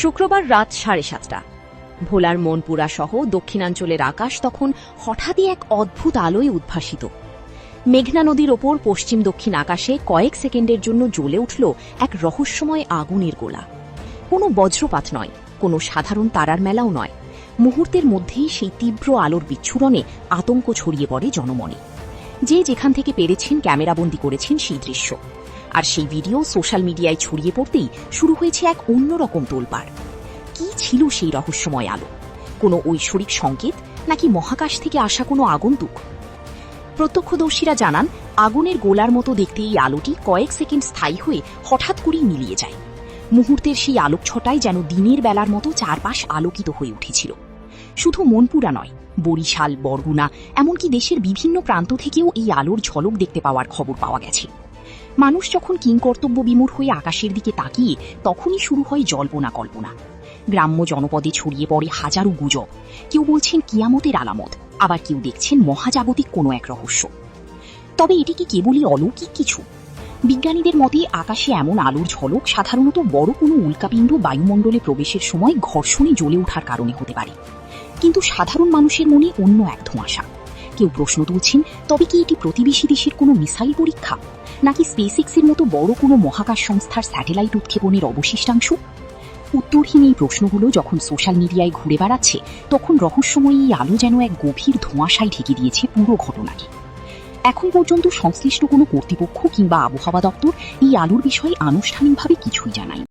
শুক্রবার রাত 7:30টা। ভোলার মনপুরা সহ দক্ষিণাঞ্চলের আকাশ তখন হঠাৎই এক অদ্ভুত আলোয় উদ্ভাসিত। মেঘনা নদীর ওপর পশ্চিম দক্ষিণ আকাশে কয়েক সেকেন্ডের জন্য জ্বলে উঠল এক রহস্যময় আগুনের গোলা। কোনো বজ্রপাত নয়, কোনো সাধারণ তারার মেলাও নয়। মুহূর্তের মধ্যেই সেই তীব্র আলোর বিচ্ছুরণে আতঙ্ক ছড়িয়ে পড়ে জনমনে। যে যেখান থেকে পেরেছেন ক্যামেরাবন্দি করেছেন সেই দৃশ্য, আর সেই ভিডিও সোশ্যাল মিডিয়ায় ছড়িয়ে পড়তেই শুরু হয়েছে এক অন্যরকম তোলপাড়। কি ছিল সেই রহস্যময় আলো? কোনো ঐশ্বরিক সংকেত, নাকি মহাকাশ থেকে আসা কোনো আগন্তুক? প্রত্যক্ষদর্শীরা জানান, আগুনের গোলার মতো দেখতে এই আলোটি কয়েক সেকেন্ড স্থায়ী হয়ে হঠাৎ করেই মিলিয়ে যায়। মুহূর্তের সেই আলোকছটায় যেন দিনের বেলার মতো চারপাশ আলোকিত হয়ে উঠেছিল। শুধু মনপুরা নয়, বরিশাল, বরগুনা, এমনকি দেশের বিভিন্ন প্রান্ত থেকেও এই আলোর ঝলক দেখতে পাওয়ার খবর পাওয়া গেছে। মানুষ যখন কিংকর্তব্য বিমূঢ় হয়ে আকাশের দিকে তাকিয়ে, তখনই শুরু হয় জল্পনা কল্পনা। গ্রাম্য জনপদে ছড়িয়ে পড়ে হাজারো গুজব। কেউ বলছেন কিয়ামতের আলামত, আবার কেউ দেখছেন মহাজাগতিক কোনো এক রহস্য। তবে এটি কি কেবলই অলৌকিক কিছু? বিজ্ঞানীদের মতে আকাশে এমন আলোর ঝলক সাধারণত বড় কোনো উল্কাপিণ্ড বায়ুমণ্ডলে প্রবেশের সময় ঘর্ষণে জ্বলে ওঠার কারণে হতে পারে। কিন্তু সাধারণ মানুষের মনে অন্য এক ধোঁয়াশা। কেউ প্রশ্ন তুলছেন, তবে কি এটি প্রতিবেশী দেশের কোনো মিসাইল পরীক্ষা, নাকি স্পেসএক্সের মতো বড় কোনো মহাকাশ সংস্থার স্যাটেলাইট উৎক্ষেপণের অবশিষ্টাংশ? উত্তরহীন এই প্রশ্নগুলো যখন সোশ্যাল মিডিয়ায় ঘুরে বেড়াচ্ছে, তখন রহস্যময়ী এই আলো যেন এক গভীর ধোঁয়াশায় ঢেকে দিয়েছে পুরো ঘটনাকে। এখন পর্যন্ত সংশ্লিষ্ট কোনো কর্তৃপক্ষ কিংবা আবহাওয়া দপ্তর এই আলোর বিষয়ে আনুষ্ঠানিকভাবে কিছুই জানায়।